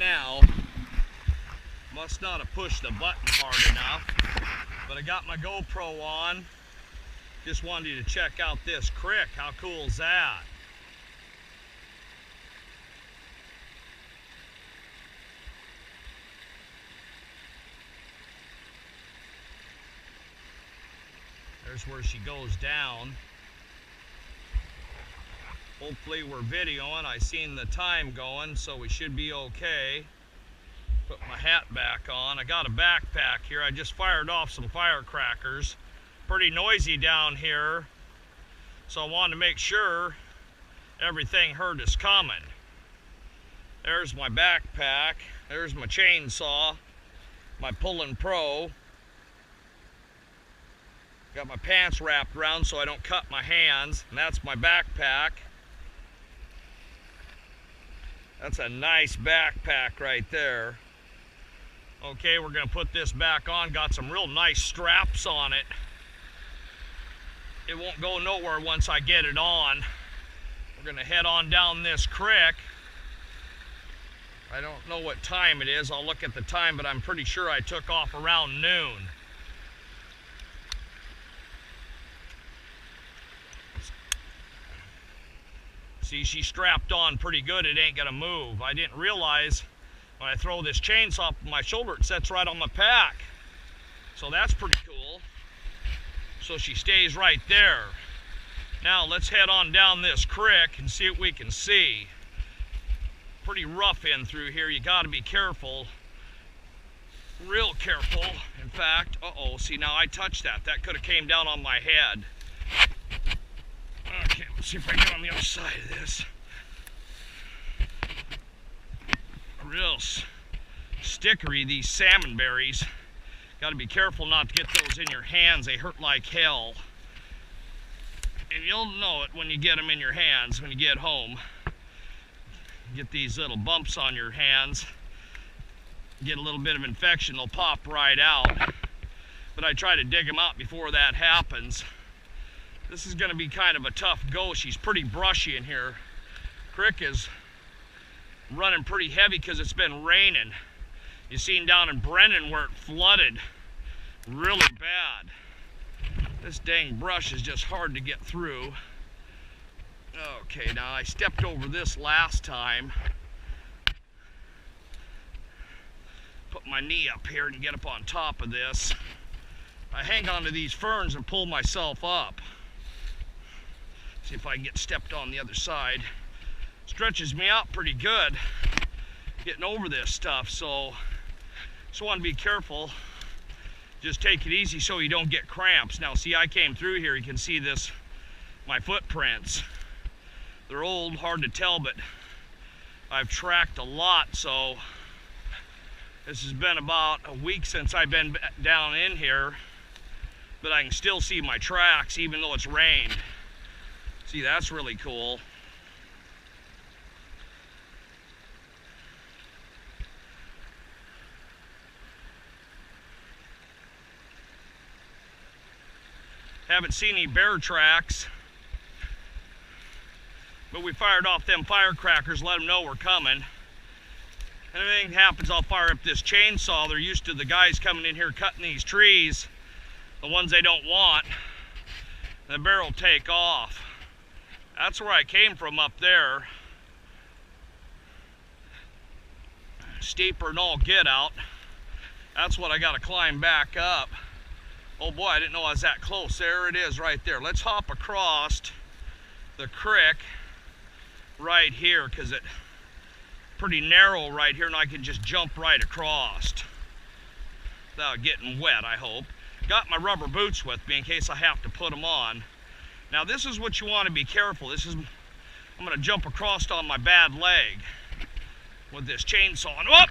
now. Must not have pushed the button hard enough, but I got my GoPro on. Just wanted you to check out this creek. How cool is that? There's where she goes down. Hopefully we're videoing. I seen the time going, so we should be okay. Put my hat back on. I got a backpack here. I just fired off some firecrackers. Pretty noisy down here, so I wanted to make sure everything heard us coming. There's my backpack. There's my chainsaw, my Pullen Pro. Got my pants wrapped around so I don't cut my hands, and that's my backpack. That's a nice backpack right there. Okay, we're gonna put this back on. Got some real nice straps on it. It won't go nowhere once I get it on. We're gonna head on down this creek. I don't know what time it is. I'll look at the time, but I'm pretty sure I took off around noon. See, she's strapped on pretty good. It ain't gonna move. I didn't realize when I throw this chainsaw up my shoulder, it sets right on my pack. So that's pretty cool. So she stays right there. Now let's head on down this creek and see what we can see. Pretty rough in through here. You gotta be careful. Real careful. In fact, uh-oh, see now I touched that. That could have came down on my head. Okay, let's see if I can get on the other side of this. Real stickery, these salmon berries. Got to be careful not to get those in your hands. They hurt like hell. And you'll know it when you get them in your hands when you get home. Get these little bumps on your hands. Get a little bit of infection, they'll pop right out. But I try to dig them out before that happens. This is going to be kind of a tough go. She's pretty brushy in here. Creek is running pretty heavy because it's been raining. You seen down in Brennan where it flooded really bad. This dang brush is just hard to get through. Okay, now I stepped over this last time. Put my knee up here and get up on top of this. I hang onto these ferns and pull myself up. See if I can get stepped on the other side. Stretches me out pretty good getting over this stuff, so just want to be careful. Just take it easy so you don't get cramps. Now see, I came through here. You can see this, my footprints. They're old, hard to tell, but I've tracked a lot, so this has been about a week since I've been down in here, but I can still see my tracks even though it's rained. See, that's really cool. Haven't seen any bear tracks, but we fired off them firecrackers, let them know we're coming. If anything happens, I'll fire up this chainsaw. They're used to the guys coming in here cutting these trees, the ones they don't want. The bear will take off. That's where I came from up there. Steeper than all get out. That's what I got to climb back up. Oh boy, I didn't know I was that close. There it is right there. Let's hop across the creek right here because it's pretty narrow right here and I can just jump right across without getting wet, I hope. Got my rubber boots with me in case I have to put them on. Now this is what you want to be careful. I'm going to jump across on my bad leg with this chainsaw. And whoop!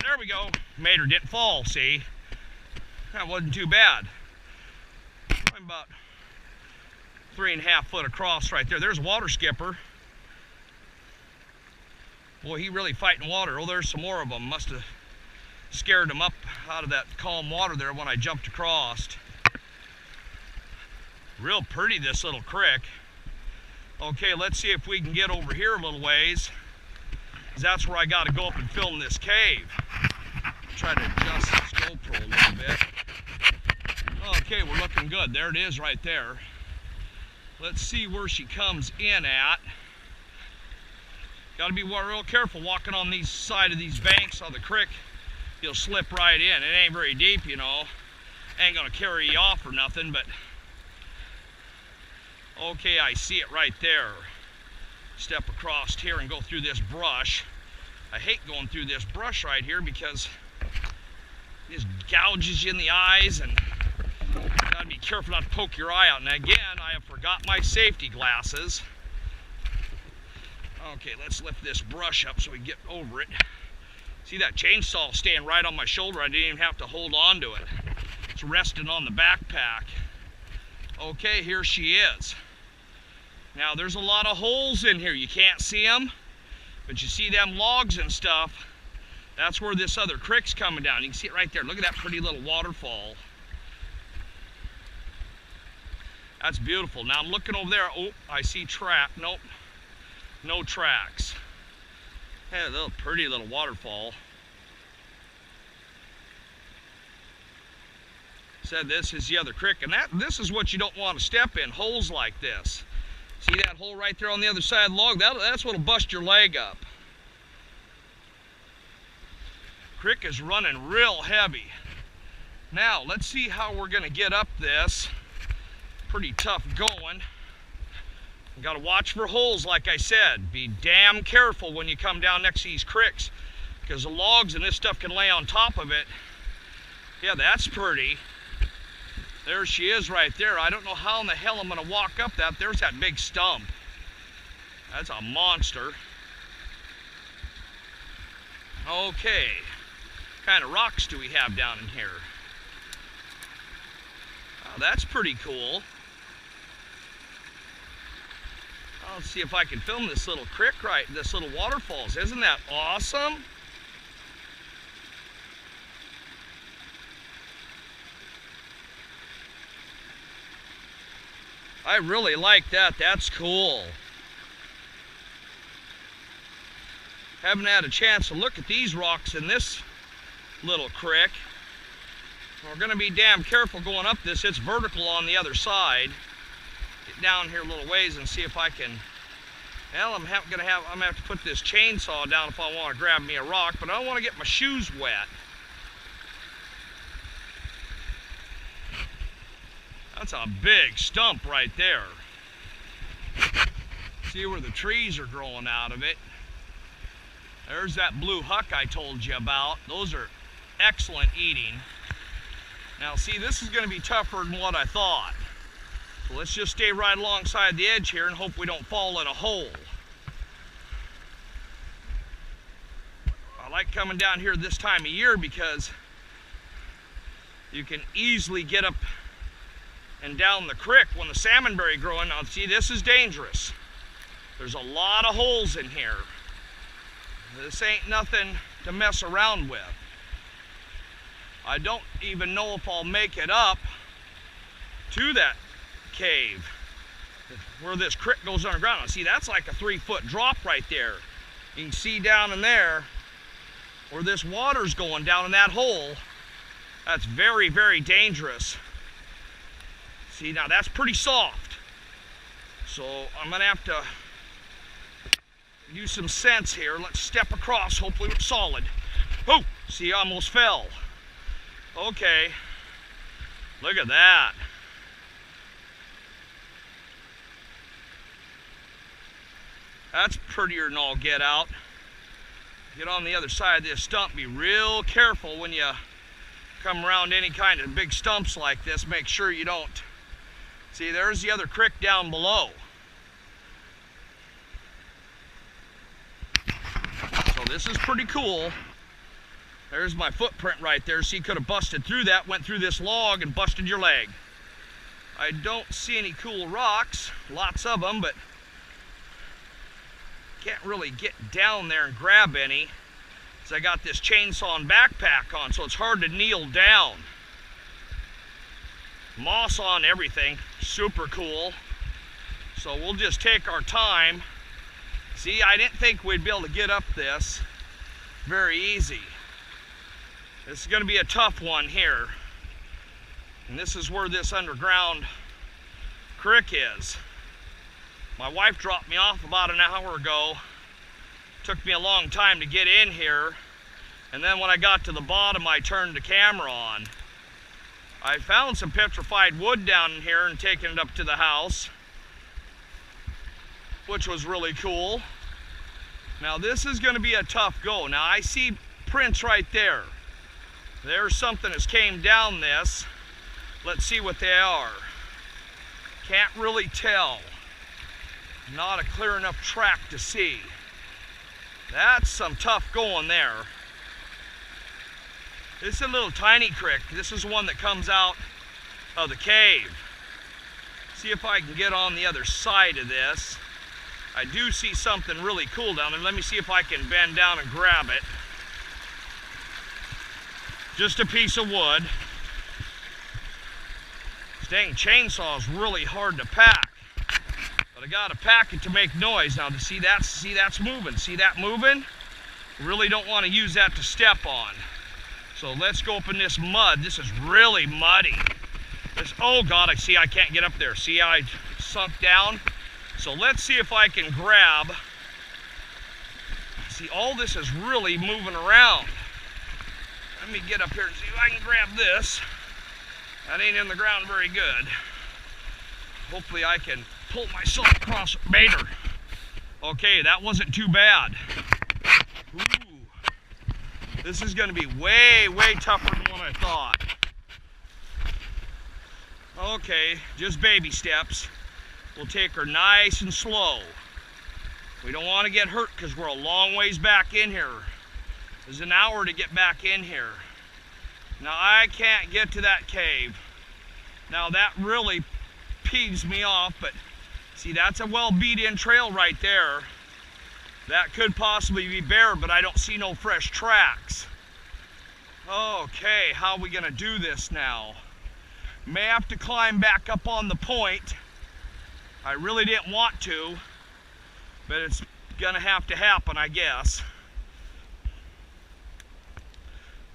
There we go. Made her, didn't fall, see? That wasn't too bad. I'm about 3.5 foot across right there. There's a water skipper. Boy, he really fighting water. Oh, there's some more of them. Must have scared him up out of that calm water there when I jumped across. Real pretty, this little creek. Okay, let's see if we can get over here a little ways. That's where I got to go up and film this cave. Try to adjust this GoPro a little bit. Okay, we're looking good. There it is right there. Let's see where she comes in at. Got to be real careful walking on these side of these banks of the creek. You'll slip right in. It ain't very deep, you know. Ain't gonna carry you off or nothing, but okay, I see it right there. Step across here and go through this brush. I hate going through this brush right here because it just gouges you in the eyes, and you gotta be careful not to poke your eye out. And again, I have forgot my safety glasses. Okay, let's lift this brush up so we get over it. See that chainsaw staying right on my shoulder? I didn't even have to hold on to it. It's resting on the backpack. Okay, here she is. Now there's a lot of holes in here. You can't see them, but you see them logs and stuff. That's where this other creek's coming down. You can see it right there. Look at that pretty little waterfall. That's beautiful. Now I'm looking over there. Oh, I see track. Nope, no tracks. Hey, a little pretty little waterfall. Said this is the other creek, and this is what you don't want to step in, holes like this. See that hole right there on the other side of the log? That's what'll bust your leg up. Creek is running real heavy. Now let's see how we're going to get up this. Pretty tough going. You got to watch for holes, like I said. Be damn careful when you come down next to these creeks, because the logs and this stuff can lay on top of it. Yeah, that's pretty. There she is right there. I don't know how in the hell I'm going to walk up that. There's that big stump. That's a monster. Okay. What kind of rocks do we have down in here? Oh, that's pretty cool. Let's see if I can film this little creek this little waterfalls. Isn't that awesome? I really like that. That's cool. Haven't had a chance to look at these rocks in this little creek. We're going to be damn careful going up this. It's vertical on the other side. Get down here a little ways and see if I can. Well, I'm gonna have to put this chainsaw down if I want to grab me a rock, but I don't want to get my shoes wet. That's a big stump right there. See where the trees are growing out of it. There's that blue huck I told you about. Those are excellent eating. Now see, this is going to be tougher than what I thought. So let's just stay right alongside the edge here and hope we don't fall in a hole. I like coming down here this time of year because you can easily get up and down the creek when the salmonberry growing. Now see, this is dangerous. There's a lot of holes in here. This ain't nothing to mess around with. I don't even know if I'll make it up to that cave where this creek goes underground. Now, see, that's like a 3-foot drop right there. You can see down in there where this water's going down in that hole. That's very, very dangerous. See, now that's pretty soft. So I'm gonna have to use some sense here. Let's step across, hopefully it's solid. Oh, see, I almost fell. Okay, look at that. That's prettier than all get out. Get on the other side of this stump. Be real careful when you come around any kind of big stumps like this. Make sure you don't. See, there's the other creek down below. So this is pretty cool. There's my footprint right there. See, you could have busted through that, went through this log and busted your leg. I don't see any cool rocks, lots of them, but can't really get down there and grab any, because I got this chainsaw and backpack on, so it's hard to kneel down. Moss on everything, super cool. So we'll just take our time, See, I didn't think we'd be able to get up this very easy. This is going to be a tough one here. And this is where this underground creek is. My wife dropped me off about an hour ago. Took me a long time to get in here. And then when I got to the bottom, I turned the camera on. I found some petrified wood down in here and taken it up to the house, which was really cool. Now this is going to be a tough go. Now I see prints right there. There's something that's came down this. Let's see what they are. Can't really tell. Not a clear enough track to see. That's some tough going there. This is a little tiny creek. This is one that comes out of the cave. See if I can get on the other side of this. I do see something really cool down there. Let me see if I can bend down and grab it. Just a piece of wood. This dang chainsaw is really hard to pack. But I gotta pack it to make noise. Now to see that's moving. See that moving? Really don't want to use that to step on. So let's go up in this mud. This is really muddy. Oh God, I can't get up there. See how I sunk down? So let's see if I can grab. See, all this is really moving around. Let me get up here and see if I can grab this. That ain't in the ground very good. Hopefully I can pull myself across it better. Okay, that wasn't too bad. Ooh. This is going to be way, way tougher than what I thought. Okay, just baby steps. We'll take her nice and slow. We don't want to get hurt because we're a long ways back in here. There's an hour to get back in here. Now I can't get to that cave. Now that really peeves me off, but see, that's a well beat in trail right there. That could possibly be bear, but I don't see no fresh tracks. Okay, how are we gonna do this now? May have to climb back up on the point. I really didn't want to, but it's gonna have to happen, I guess.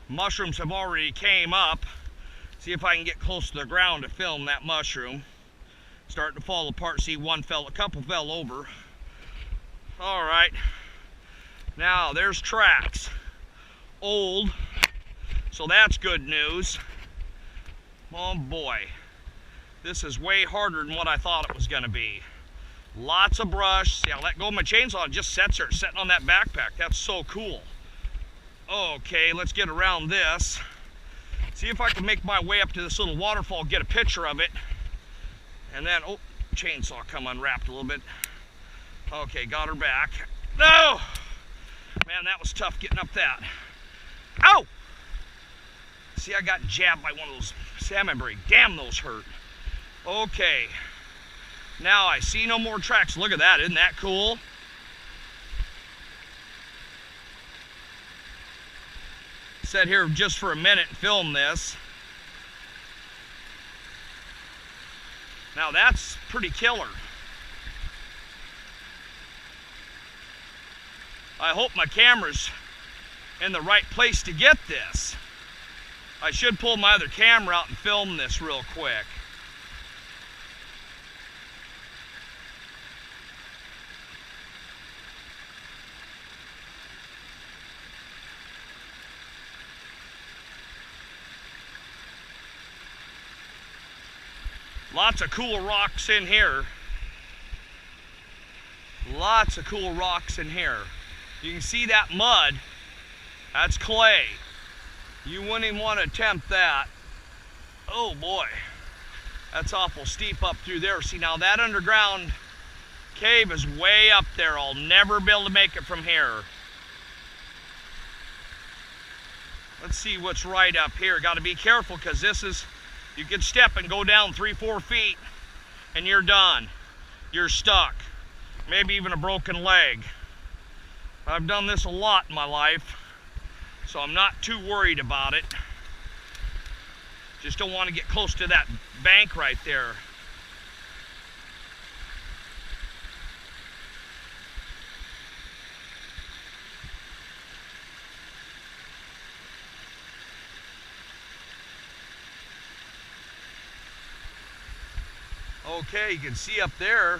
Mushrooms have already came up. See if I can get close to the ground to film that mushroom. Starting to fall apart. See, a couple fell over. All right, now there's tracks. Old, so that's good news. Oh boy, this is way harder than what I thought it was gonna be. Lots of brush. See, I let go of my chainsaw, it just sits there, sitting on that backpack. That's so cool. Okay, let's get around this. See if I can make my way up to this little waterfall, get a picture of it. And then, oh, chainsaw come unwrapped a little bit. Okay, got her back. No! Man, that was tough getting up that. Ow! See, I got jabbed by one of those salmonberry. Damn, those hurt. Okay. Now I see no more tracks. Look at that. Isn't that cool? Sit here just for a minute and film this. Now that's pretty killer. I hope my camera's in the right place to get this. I should pull my other camera out and film this real quick. Lots of cool rocks in here. Lots of cool rocks in here. You can see that mud. That's clay. You wouldn't even want to attempt that. Oh boy. That's awful steep up through there. See, now that underground cave is way up there. I'll never be able to make it from here. Let's see what's right up here. Got to be careful because this is, you could step and go down 3-4 feet and you're done. You're stuck. Maybe even a broken leg. I've done this a lot in my life, so I'm not too worried about it. Just don't want to get close to that bank right there. Okay, you can see up there,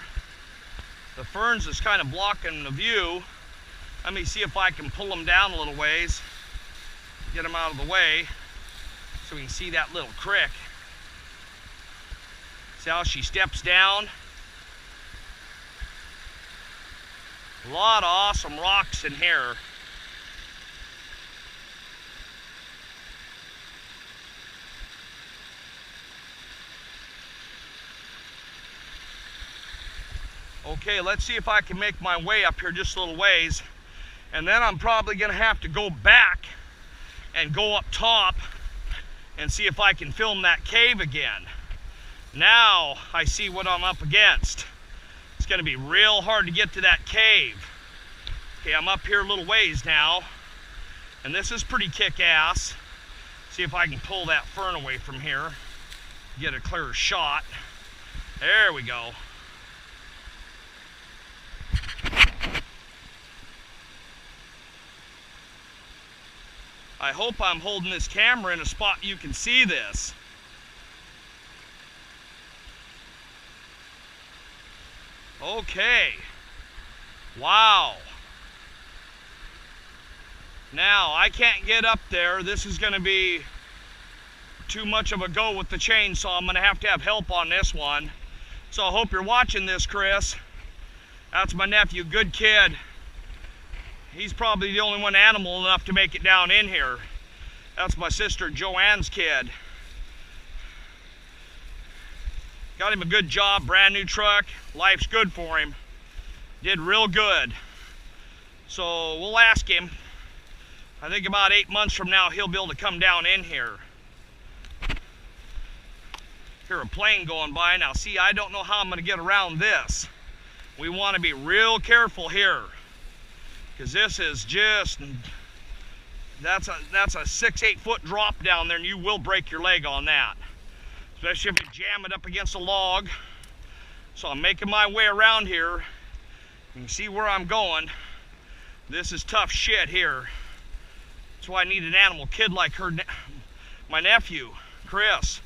the ferns is kind of blocking the view. Let me see if I can pull them down a little ways, get them out of the way, so we can see that little crick. See how she steps down? A lot of awesome rocks in here. Okay, let's see if I can make my way up here just a little ways. And then I'm probably gonna have to go back and go up top and see if I can film that cave again. Now I see what I'm up against. It's gonna be real hard to get to that cave. Okay, I'm up here a little ways now, and this is pretty kick-ass. See if I can pull that fern away from here, get a clearer shot. There we go. I hope I'm holding this camera in a spot you can see this. Okay. Wow. Now, I can't get up there. This is going to be too much of a go with the chainsaw. I'm going to have help on this one. So I hope you're watching this, Chris. That's my nephew, good kid. He's probably the only one animal enough to make it down in here. That's my sister Joanne's kid. Got him a good job, brand new truck. Life's good for him. Did real good. So we'll ask him. I think about 8 months from now he'll be able to come down in here. Hear a plane going by. Now see, I don't know how I'm going to get around this. We want to be real careful here, because this is just, that's a 6-8 foot drop down there, and you will break your leg on that, especially if you jam it up against a log. So I'm making my way around here. You can see where I'm going. This is tough shit here. That's why I need an animal kid like my nephew, Chris.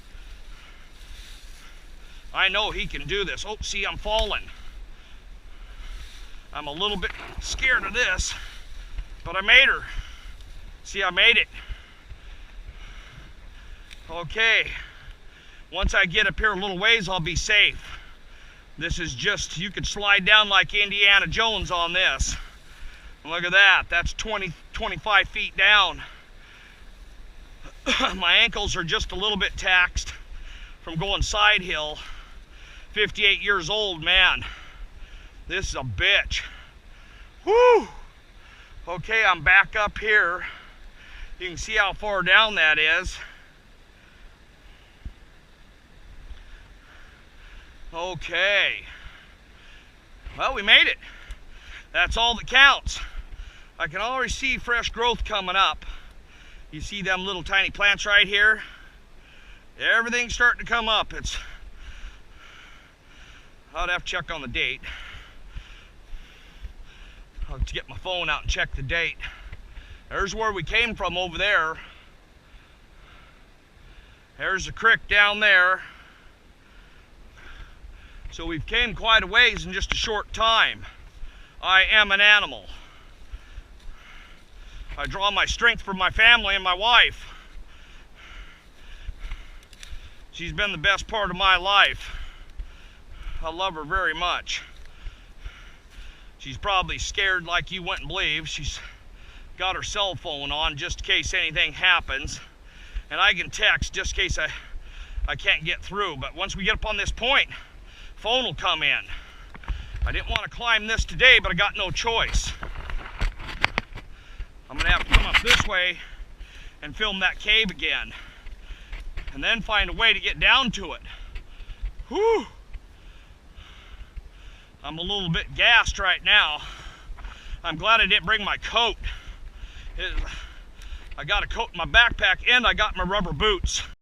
I know he can do this. Oh, see, I'm falling. I'm a little bit scared of this, but I made her. See, I made it. Okay. Once I get up here a little ways, I'll be safe. This is just, you could slide down like Indiana Jones on this. Look at that. That's 25 feet down. My ankles are just a little bit taxed from going side hill. 58 years old, man. This is a bitch. Whoo! Okay, I'm back up here. You can see how far down that is. Okay. Well, we made it. That's all that counts. I can already see fresh growth coming up. You see them little tiny plants right here? Everything's starting to come up. I'd have to check on the date. I'll have to get my phone out and check the date. There's where we came from over there. There's the creek down there. So we've came quite a ways in just a short time. I am an animal. I draw my strength from my family and my wife. She's been the best part of my life. I love her very much. She's probably scared like you wouldn't believe. She's got her cell phone on just in case anything happens. And I can text just in case I can't get through. But once we get up on this point, phone will come in. I didn't want to climb this today, but I got no choice. I'm gonna have to come up this way and film that cave again, and then find a way to get down to it. Whew! I'm a little bit gassed right now. I'm glad I didn't bring my coat. I got a coat in my backpack, and I got my rubber boots.